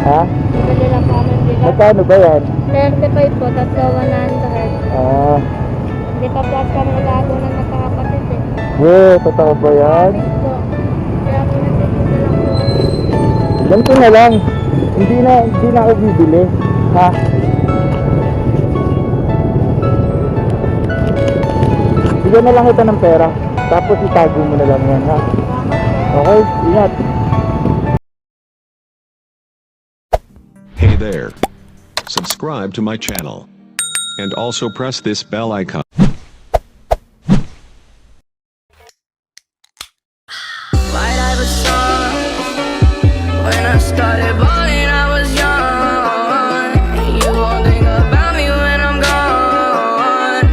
Ha? Bibili lang po kami bigas. Magkano ba yan? 35 po, tatlo 100. Ah, Hindi pa po kami nag-aago na magkakapatid eh. totoo ba yan? Promise po. Kaya pinagtitinda lang po. Ganito na lang. Hindi na ako bibili. Ha? Bigyan na lang kita ng pera. Tapos itago mo na lang yan, ha? Okay? Ingat. Hey there. Subscribe to my channel. And also press this bell icon. White Iverson. When I started balling, I was young. You won't think about me when I'm gone.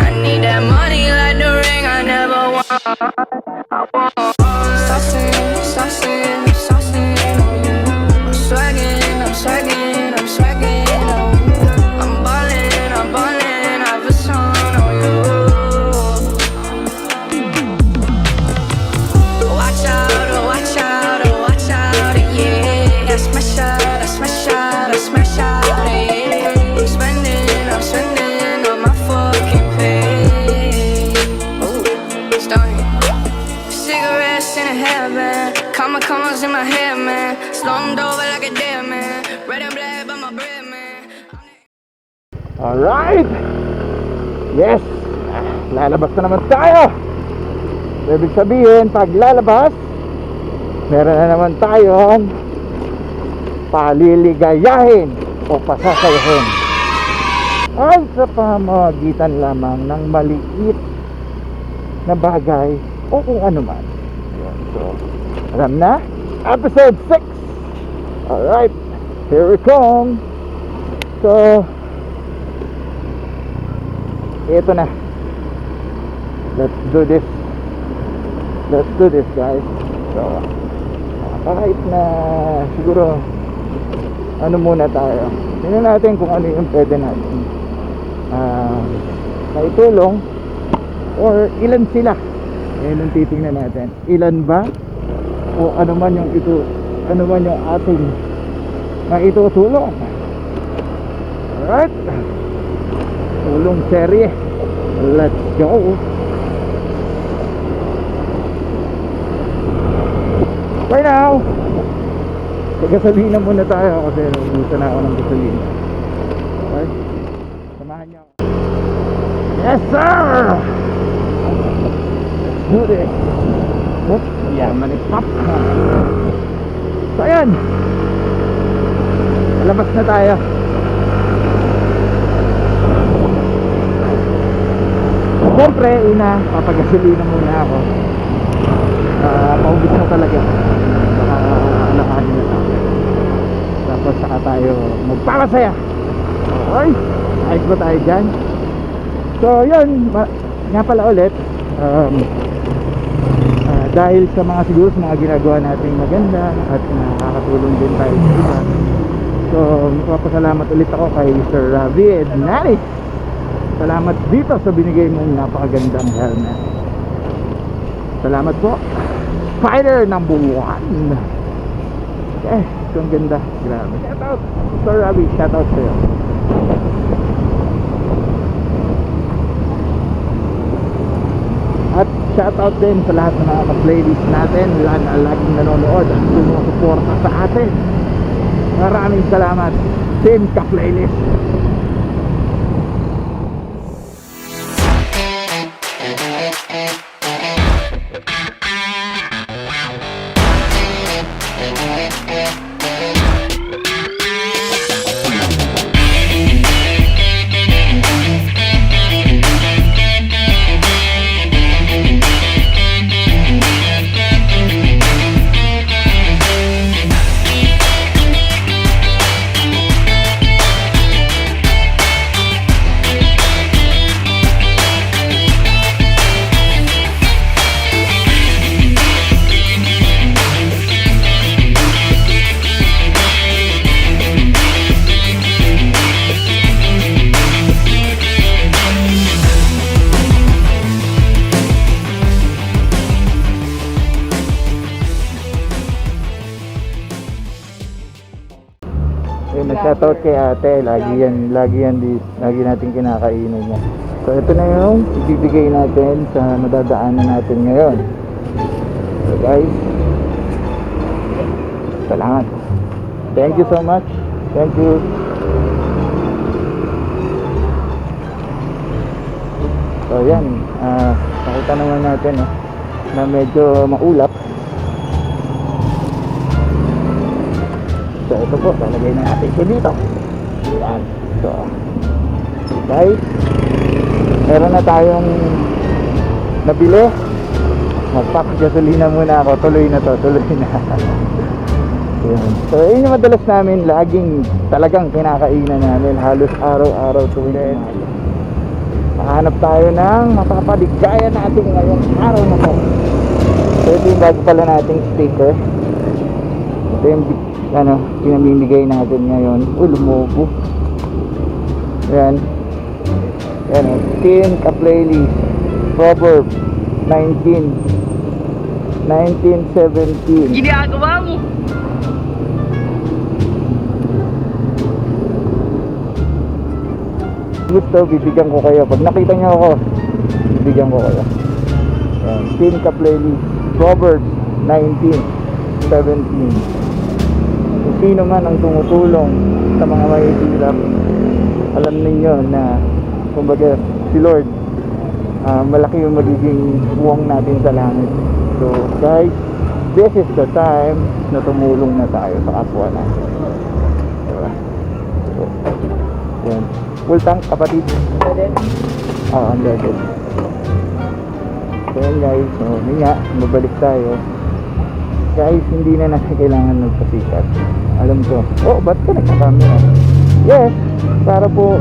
I need that money like the ring I never won. I want saucing, saucing, saucing on you. I'm swagging, I'm swagging, I'm swagging on you. I'm balling, Iverson on you. Watch out, oh watch out, oh watch out, yeah. I smash out, I smash out, I smash out, yeah. I'm spending on my fucking pay. Ooh, stunning. Cigarettes in a hairband, commas in my hair, man. Slummed over like a dead man. Red and black by my bread, man. Alright! Yes! Lalabas na naman tayo! Ibig sabihin, pag lalabas, meron na naman tayong paliligayahin o pasasayahin. Ay sa pamamagitan lamang ng maliit na bagay o kung ano man. Ayan, so, alam na? Episode 6! Alright, here we come! So, ito na. Let's do this. Let's do this, guys. So, kahit na siguro ano muna tayo, tingnan natin kung ano yung pwede natin maitulong or ilan sila. Yan ang titingnan natin. Ilan ba o ano man yung ating maitutulong. Alright, tulong serye. Let's go. Right now, gasolina muna tayo kasi gusto na ako ng gasolina. Okay? Samahan niyo ako. Yes sir! Let's do this. Oops, yaman ni Pop. So ayan, labas na tayo. Siyempre, una, papagasolina muna ako. Paubos na talaga. Baka alakanin na tayo. Tapos saka tayo magpapasaya. Okay, ayos ba tayo dyan? So yun, nga pala ulit, dahil sa mga siguro sa mga ginagawa nating maganda at nakakatulong din tayo sa iba. So magpapasalamat ulit ako kay Sir Ravi Ednaris. Salamat dito sa binigay mong napakagandang helmet. Salamat po, Spider number 1. Okay, ito ang ganda. Grabe. Shout out Sir Ravi, shout out sa'yo. At shout out din sa lahat ng mga ka-playlist natin na laging nanonood at sumusuporta sa atin. Maraming salamat, Team Ka-Playlist. Yung shoutout kay ate, lagi natin kinakainan niya. So ito na yung ibibigay natin sa madadaanan natin ngayon. So guys, salamat. Thank you so much. Thank you. So yan, nakita naman natin na medyo maulap. So ito po, lalagay na natin ito dito. Yan. So guys, meron na tayong nabili. Mag-pack gasolina muna ako. Tuloy na to, tuloy na. Yan. So yun yung madalas namin, laging talagang kinakainan namin, halos araw-araw tuwing umaga. Mahanap tayo ng mapapaligaya natin ngayong araw na to. So ito yung bago pala nating sticker. Ito yung pinamimigay natin ngayon. Lumubo. Yan. Yan o. Tin Ka-Playlist Proverb 19:17. Ginagawa mo. Gusto, bibigyan ko kayo. Pag nakita nyo ako, bibigyan ko kayo. Yan. Tin Ka-Playlist Proverbs 19:17. Kung sino man ang tumutulong sa mga mahihirap, alam ninyo na kumbaga si Lord, malaki yung magiging buwang natin sa langit. So guys, this is the time na tumulong na tayo sa kapwa natin. Diba? So, yan. Full tank, kapatid. Oo, ang gagal. So yan guys, so yun nga, babalik tayo. Guys, hindi na natin kailangan magpasikat. Alam ko, ba't ka nagka-camera? Yes, para po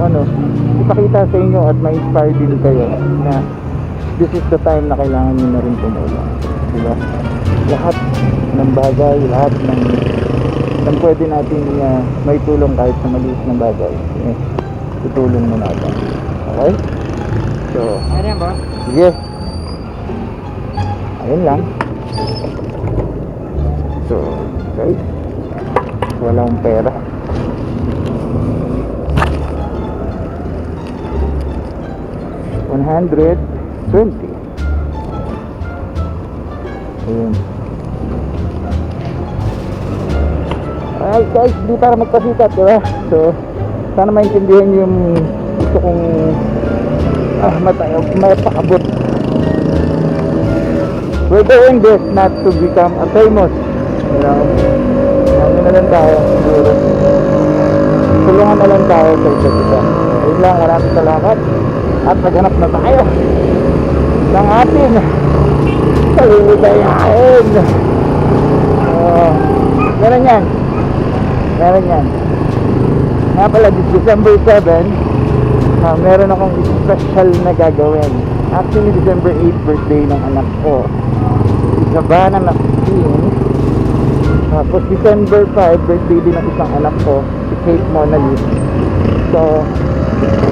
ipakita sa inyo at ma-inspire din kayo na this is the time na kailangan nyo na rin tumulong. Diba? Lahat ng bagay, lahat ng pwede natin may tulong kahit sa maliit na bagay. Tutulong mo natin. Okay? So, Ano ba? sige. Ayun lang. So, guys, wala akong pera. $120. Ayun. Alright guys, di para magpasikat, diba? So, sana maintindihan yung gusto kong mapakabot. We're doing this not to become a famous, you know. Ano na lang tayo siguro. Tulungan na lang tayo sa isa't isa. Ayun lang, maraming salamat. At maghanap na tayo ng ating kaligayahin. Meron yan. Nga pala, December 7, meron akong special na gagawin. Actually, December 8 birthday ng anak ko, Savannah Maxine. Tapos December 5 birthday din ng isang anak ko, si Kate Monalith. So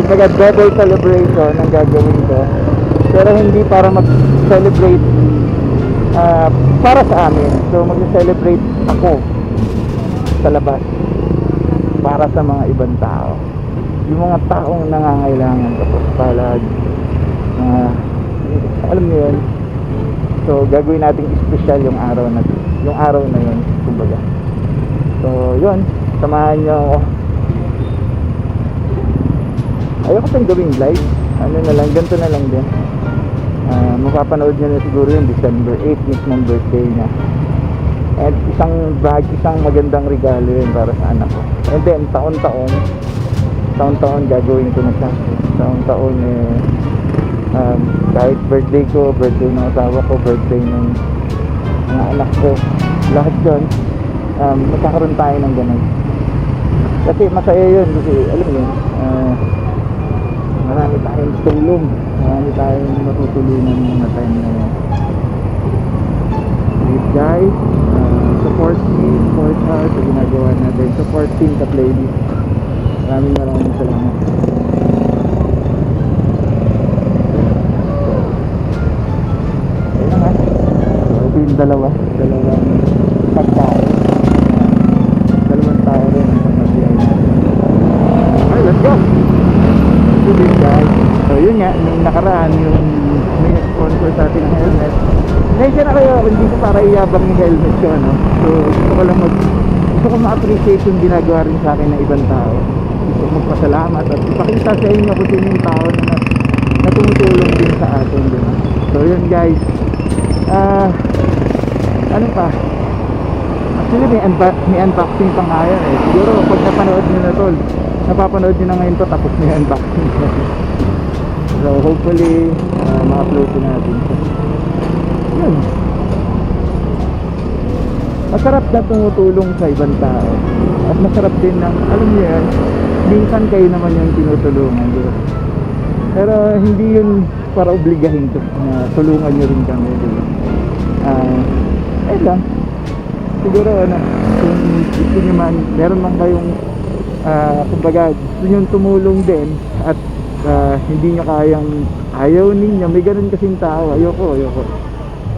kumbaga double celebration ang gagawin ko, pero hindi para mag-celebrate para sa amin. So mag-celebrate ako sa labas para sa mga ibang tao, yung mga taong nangangailangan, tapos palad, alam niyo yun. So gagawin nating special yung araw na yun, kumbaga. So yun, samahan niyo ako. Ayoko pang gawing live, ganito na lang din. Mapapanood nyo na siguro yung December 8 mismong birthday niya. And isang magandang regalo yun para sa anak ko. And then taon-taon gagawin ko na siya. Taon-taon kahit birthday ko, birthday ng asawa ko, birthday ng mga anak ko, lahat yun, magkakaroon tayo ng ganun. Kasi masaya yun, kasi alam mo marami tayong tulong, marami tayong matutulungan ng mga time na yan. Please guys, support me, support us sa ginagawa natin, support Tin Ka-Playlist. Maraming salamat. Ayun naman, ito yung dalawang pagkain, dalawang tao rin ang nabiyay natin. guys. So yun nga, nung nakaraan yung may sponsor sa atin ng helmet. Medyo na kayo, hindi ko para iyabang yung helmet ko, ano. So gusto ko ma-appreciate yung ginagawa rin sa akin ng ibang tao. Gusto ko magpasalamat at ipakita sa inyo kung sino yung tao na tumutulong din sa atin, diba? So yun guys, ano pa, actually may unboxing pa nga yan eh. Siguro pag napanood nyo na tol, napapanood nyo na ngayon to, tapos may unboxing. So hopefully ma-upload ko natin. Yun, masarap na tumutulong sa ibang tao. At masarap din ng, alam niyo yan, minsan kayo naman yung tinutulungan, diba? Pero hindi yun para obligahin to na tulungan nyo rin kami, diba? Ayun lang. Siguro ano, kung gusto nyo man, meron man kayong kumbaga gusto nyo tumulong din at hindi nyo kayang, ayaw ninyo, may ganun kasing tao, ayoko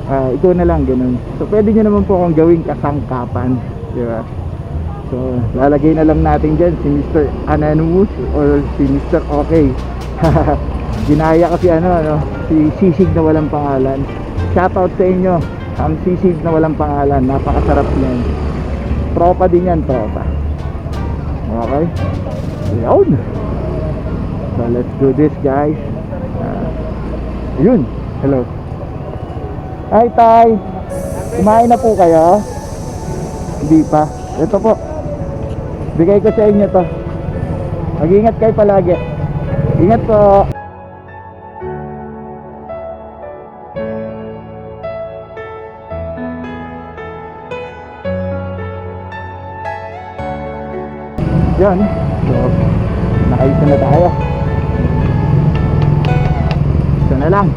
ikaw na lang, ganun. So pwede nyo naman po akong gawing kasangkapan, diba? So lalagay na lang natin dyan si Mr. Anonymous or si Mr. Okay. Ginaya kasi si Sisig na walang pangalan. Shoutout sa inyo, ang Sisig na walang pangalan, napakasarap niyan. Tropa din yan, tropa. Okay, yun. So let's do this guys. Yun, hello. Hi Tay, kumain na po kayo? Hindi pa. Ito po, bigay ko sa inyo to. Mag-ingat kayo palagi. Ingat po. Yan. So, nakaisa na tayo. Ito na lang.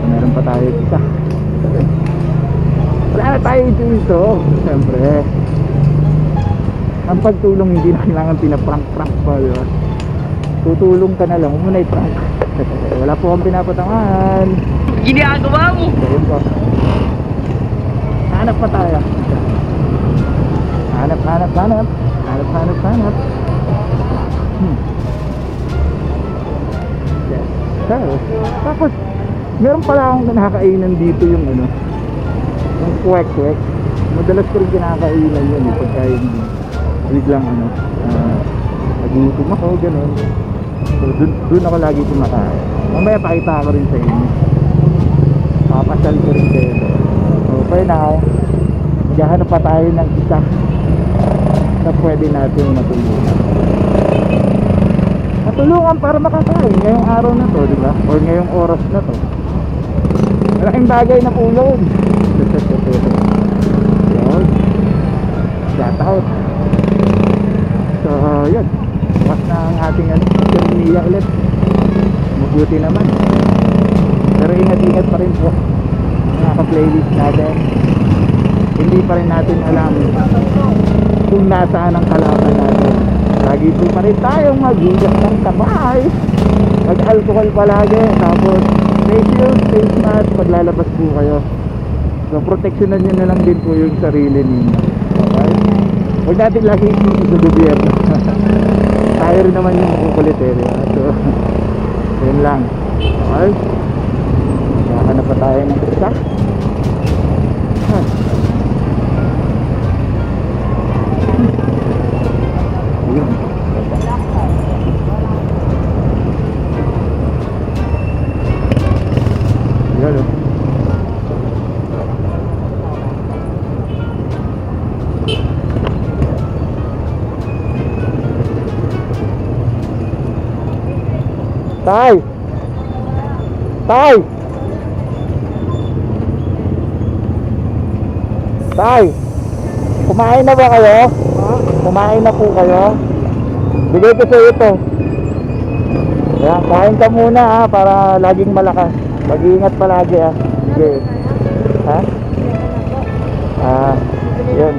Meron pa tayo isa. Wala na tayo dito. Siyempre, ang pagtulong hindi na kailangan pinaprank-prank pa, diba? Tutulong ka na lang, huwag mo na i-prank. Wala po akong pinapatangan. Ginagawa mo! Ayun po. Hanap pa tayo. Hanap. Yes, sir. Tapos meron pala akong nakakainan dito yung yung kwek-kwek. Madalas ko rin kinakainan yun pagka yung biglang nagutom ako, ganun. So dun ako lagi kumakain. Mamaya pakita ko rin sa inyo, papasal ko rin kayo doon. So for now, maghahanap pa tayo ng isa na pwede natin matulungan para makakain ngayong araw na to, diba? Or ngayong oras na to. Malaking bagay na po yun. Yun, shout out. So yun, bukas na ang ating Niya ulit. Mabuti naman. Pero ingat pa rin po mga ka-playlist natin. Hindi pa rin natin alam kung nasaan ang kalaban natin. Lagi po pa rin tayong mag-igas ng kamay, mag-alcohol palagi, tapos face shield, face mask paglalabas po kayo. So proteksyonan nyo na lang din po yung sarili ninyo. Okay? Huwag natin lagi isipin sa gobyerno. Tayo rin naman yung kukulit eh. So yun lang. Okay? Nakahanap pa tayo ng isa. Yun. Yun. Tay! Tay! Tay! Kumain na ba kayo? Kumain na po kayo? Bigay ko sa ito. Ayan, kain ka muna ha, para laging malakas. Mag-iingat palagi ha. Sige. Ha? Yun.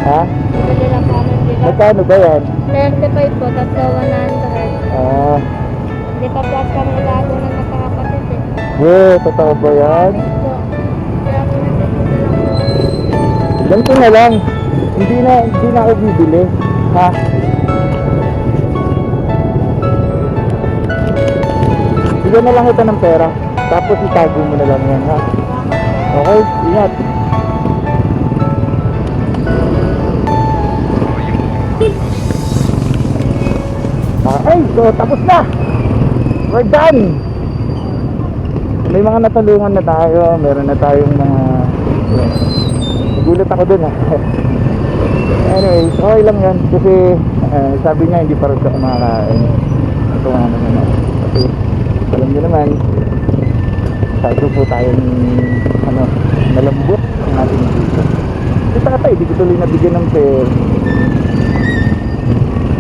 Ha? Bibili lang kami bigas. Magkano ba yan? 35 po, tatlo 100. Hindi pa po kami nagago ng magkakapatid eh. Totoo ba yan? Po. Kaya pinagkakita lang po. Ganito na lang. Hindi na ako bibili. Ha? Bigyan na lang kita ng pera. Tapos itago mo na lang yan, ha? Okay, ingat. Okay, so tapos na. We're done. May mga natulungan na tayo. Meron na tayong mga nagulat ako dun, ha. Anyways, okay lang yan. Kasi sabi niya hindi pa rin siya kumakain. Ito nga naman ako. Kasi alam niyo naman, tayo po tayong malambot ang ating dito. Si tatay, di ko tuloy nabigyan ng pera.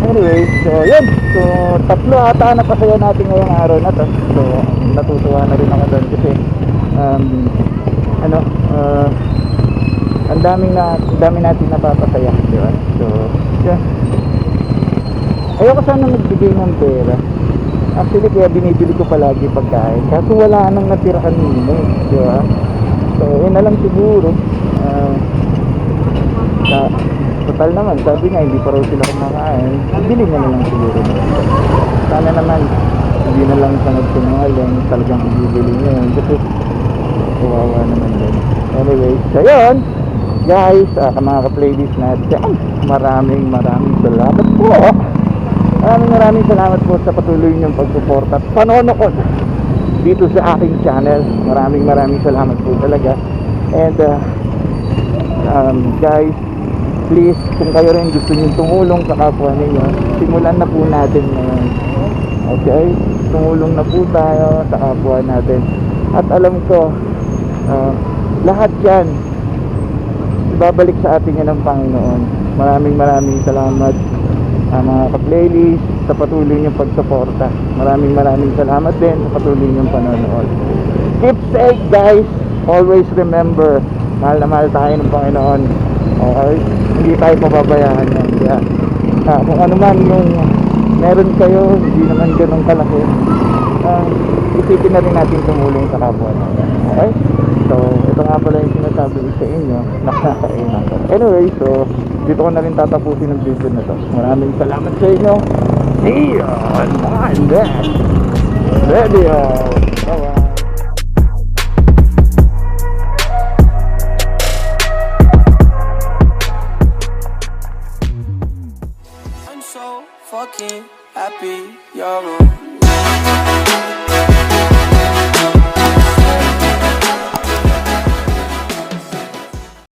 Anyway, so yun. So tatlo ata na pasaya natin ngayong araw na to. So natutuwa na rin ako doon kasi ang dami natin napapasaya, di ba? So yun. Ayoko sana magbigay ng pera. Actually kaya binibili ko palagi pagkain. Kaso wala nang natira kanina, di ba? So yun na lang siguro. Total naman, sabi nga hindi pa raw sila kumakain. Bili na lang siguro. Sana naman hindi na lang sa nagsinungaling, talagang bibili niya yun kasi kawawa naman din. Anyway, so yun guys, mga ka-playlist natin, maraming salamat po. Maraming salamat po sa patuloy niyong pagsuporta at panonood dito sa aking channel. Maraming salamat po talaga. And guys, please, kung kayo rin gusto nyo tumulong sa kapwa ninyo, simulan na po natin ngayon. Okay? Tumulong na po tayo sa kapwa natin. At alam ko, lahat yan ibabalik sa atin yan ng Panginoon. Maraming salamat mga ka-playlist sa patuloy niyong pagsuporta. Maraming salamat din sa patuloy niyong panonood. Keep safe guys. Always remember, mahal na mahal tayo ng Panginoon. Okay? Hindi tayo pababayaan yan. Kaya kung ano man yung meron kayo, hindi naman ganun kalaki, isipin na rin natin tumulong sa kapwa natin. Okay? So ito nga pala yung sinasabi ko sa inyo, nakakainan ko. Anyway, so dito ko na rin tatapusin ang video na to. Maraming salamat sa inyo. See you on my next video. Bye-bye. I'm so fucking happy you're on.